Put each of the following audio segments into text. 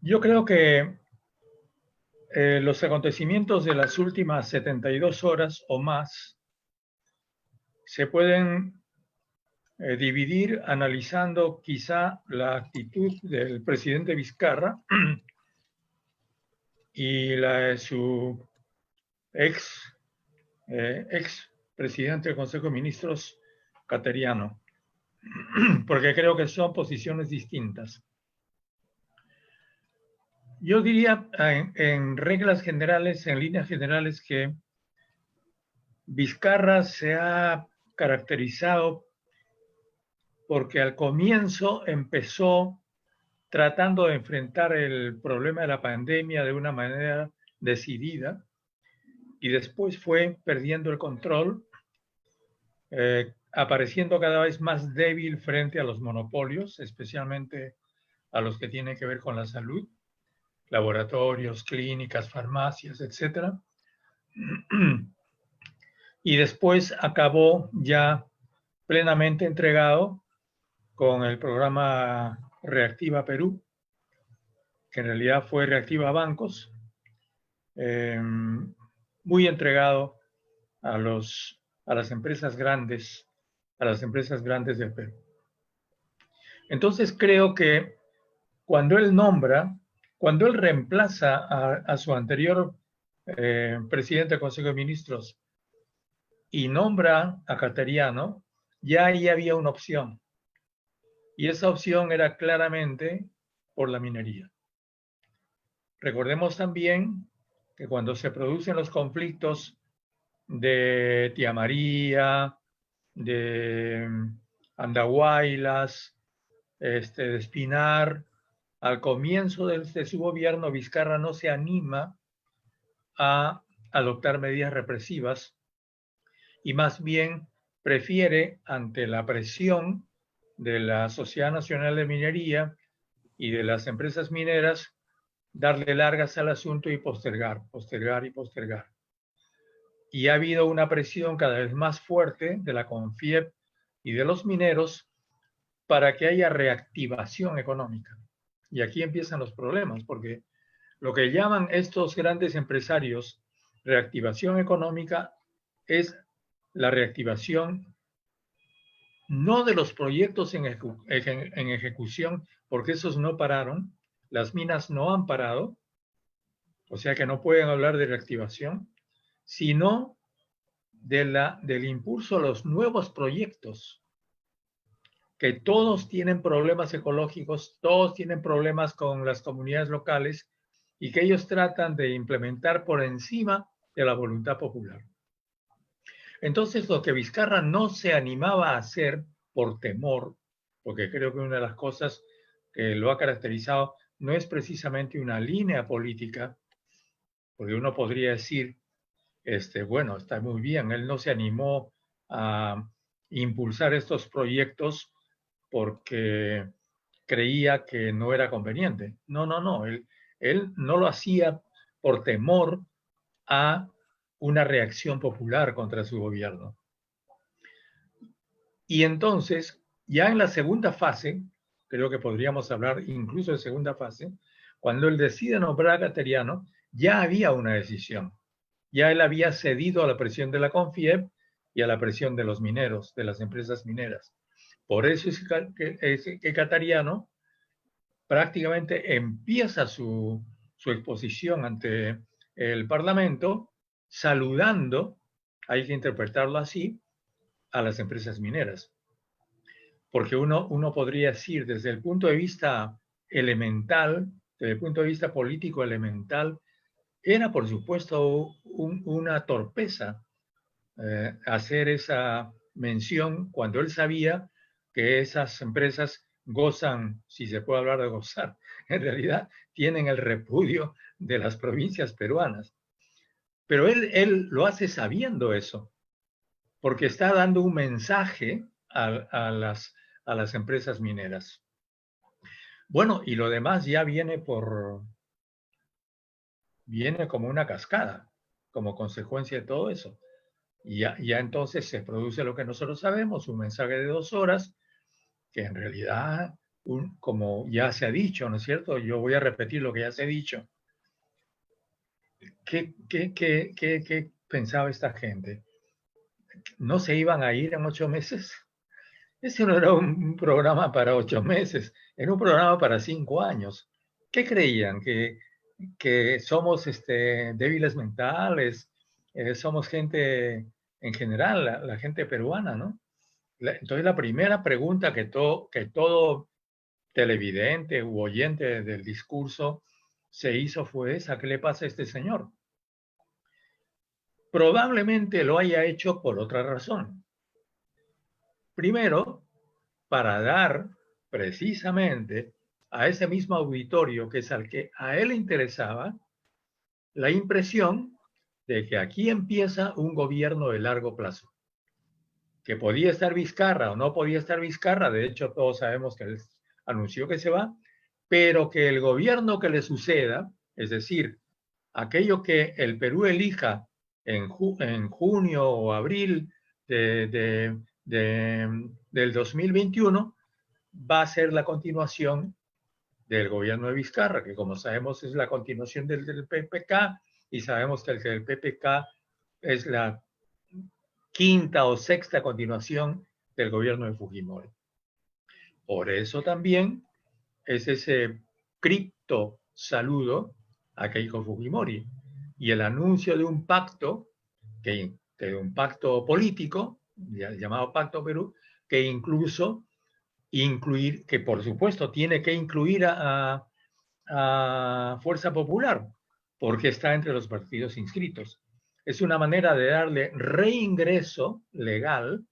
Yo creo que los acontecimientos de las últimas 72 horas o más se pueden dividir analizando quizá la actitud del presidente Vizcarra y la de su ex presidente del Consejo de Ministros, Cateriano, porque creo que son posiciones distintas. Yo diría en reglas generales, en líneas generales, que Vizcarra se ha caracterizado porque al comienzo empezó tratando de enfrentar el problema de la pandemia de una manera decidida y después fue perdiendo el control, apareciendo cada vez más débil frente a los monopolios, especialmente a los que tienen que ver con la salud, laboratorios, clínicas, farmacias, etc. Y después acabó ya plenamente entregado con el programa Reactiva Perú, que en realidad fue Reactiva Bancos, muy entregado a las empresas grandes, del Perú. Entonces creo que cuando él reemplaza a su anterior presidente del Consejo de Ministros y nombra a Cateriano, ya ahí había una opción. Y esa opción era claramente por la minería. Recordemos también que cuando se producen los conflictos de Tía María, de Andahuaylas, de Espinar, al comienzo de su gobierno, Vizcarra no se anima a adoptar medidas represivas y más bien prefiere, ante la presión de la Sociedad Nacional de Minería y de las empresas mineras, darle largas al asunto y postergar. Y ha habido una presión cada vez más fuerte de la CONFIEP y de los mineros para que haya reactivación económica. Y aquí empiezan los problemas, porque lo que llaman estos grandes empresarios reactivación económica es la reactivación no de los proyectos en ejecución, porque esos no pararon, las minas no han parado, o sea que no pueden hablar de reactivación, sino del impulso a los nuevos proyectos, que todos tienen problemas ecológicos, todos tienen problemas con las comunidades locales y que ellos tratan de implementar por encima de la voluntad popular. Entonces, lo que Vizcarra no se animaba a hacer por temor, porque creo que una de las cosas que lo ha caracterizado no es precisamente una línea política, porque uno podría decir, bueno, está muy bien, él no se animó a impulsar estos proyectos porque creía que no era conveniente. No, él no lo hacía por temor a una reacción popular contra su gobierno. Y entonces, ya en la segunda fase, creo que podríamos hablar incluso de segunda fase, cuando él decide nombrar a Cateriano, ya había una decisión. Ya él había cedido a la presión de la CONFIEP y a la presión de los mineros, de las empresas mineras. Por eso es que Cateriano prácticamente empieza su exposición ante el Parlamento saludando, hay que interpretarlo así, a las empresas mineras. Porque uno podría decir desde el punto de vista elemental, desde el punto de vista político elemental, era por supuesto una torpeza hacer esa mención cuando él sabía que esas empresas gozan, si se puede hablar de gozar, en realidad tienen el repudio de las provincias peruanas. Pero él lo hace sabiendo eso, porque está dando un mensaje a las empresas mineras. Bueno, y lo demás ya viene como una cascada, como consecuencia de todo eso. Y ya entonces se produce lo que nosotros sabemos, un mensaje de 2 horas, que en realidad como ya se ha dicho, ¿no es cierto? Yo voy a repetir lo que ya se ha dicho. ¿Qué pensaba esta gente? ¿No se iban a ir en 8 meses? Ese no era un programa para 8 meses, era un programa para 5 años. ¿Qué creían? ¿Que somos débiles mentales? Somos gente, en general, la gente peruana, ¿no? Entonces la primera pregunta que todo televidente u oyente del discurso se hizo fue esa: ¿qué le pasa a este señor? Probablemente lo haya hecho por otra razón. Primero, para dar precisamente a ese mismo auditorio, que es al que a él le interesaba, la impresión de que aquí empieza un gobierno de largo plazo. Que podía estar Vizcarra o no podía estar Vizcarra, de hecho todos sabemos que él anunció que se va, pero que el gobierno que le suceda, es decir, aquello que el Perú elija en junio o abril del 2021, va a ser la continuación del gobierno de Vizcarra, que como sabemos es la continuación del PPK, y sabemos que el PPK es la quinta o sexta continuación del gobierno de Fujimori. Por eso también es ese cripto saludo a Keiko Fujimori y el anuncio de un pacto, de un pacto político, llamado Pacto Perú, que incluso que por supuesto tiene que incluir a Fuerza Popular, porque está entre los partidos inscritos. Es una manera de darle reingreso legal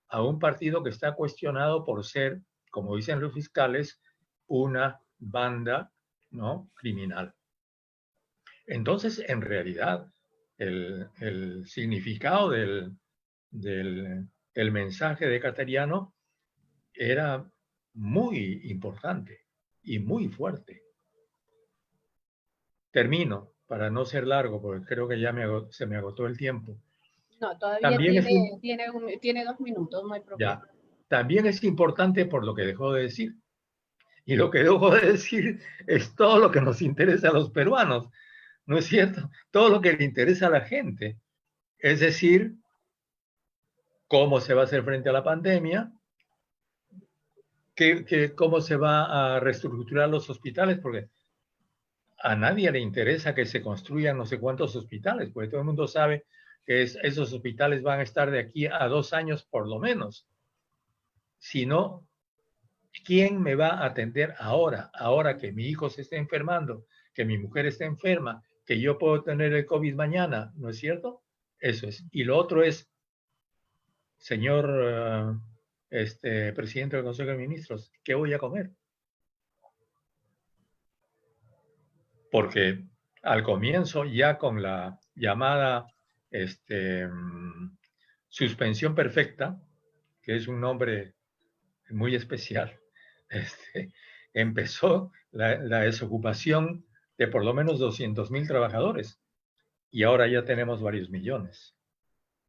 a un partido que está cuestionado por ser, como dicen los fiscales, una banda, ¿no?, criminal. Entonces, en realidad, el significado del mensaje de Cateriano era muy importante y muy fuerte. Termino, para no ser largo, porque creo que ya se me agotó el tiempo. No, todavía También es, tiene 2 minutos, no hay problema. ya, también es importante por lo que dejó de decir. Y lo que dejó de decir es todo lo que nos interesa a los peruanos, ¿no es cierto? Todo lo que le interesa a la gente. Es decir, cómo se va a hacer frente a la pandemia, cómo se va a reestructurar los hospitales, porque a nadie le interesa que se construyan no sé cuántos hospitales, porque todo el mundo sabe que esos hospitales van a estar de aquí a 2 años por lo menos. Si no, ¿quién me va a atender ahora que mi hijo se está enfermando, que mi mujer está enferma, que yo puedo tener el COVID mañana? ¿No es cierto? Eso es. Y lo otro es, señor presidente del Consejo de Ministros, ¿qué voy a comer? Porque al comienzo, ya con la llamada suspensión perfecta, que es un nombre muy especial, empezó la desocupación de por lo menos 200,000 trabajadores, y ahora ya tenemos varios millones,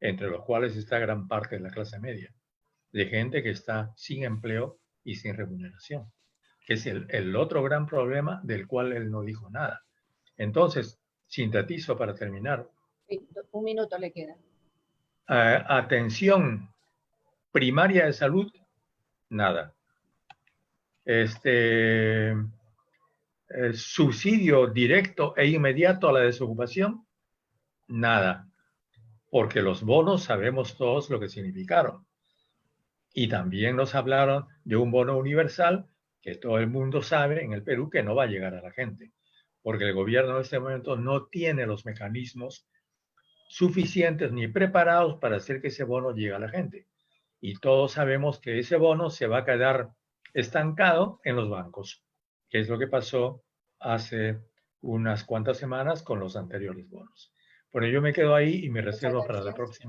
entre los cuales está gran parte de la clase media, de gente que está sin empleo y sin remuneración, que es el otro gran problema del cual él no dijo nada. Entonces, sintetizo para terminar. Sí, 1 minuto le queda. Atención primaria de salud, nada. Subsidio directo e inmediato a la desocupación, nada. Porque los bonos sabemos todos lo que significaron. Y también nos hablaron de un bono universal que todo el mundo sabe en el Perú que no va a llegar a la gente, porque el gobierno en este momento no tiene los mecanismos suficientes ni preparados para hacer que ese bono llegue a la gente. Y todos sabemos que ese bono se va a quedar estancado en los bancos, que es lo que pasó hace unas cuantas semanas con los anteriores bonos. Bueno, yo me quedo ahí y me Muchas reservo para la gracias. próxima.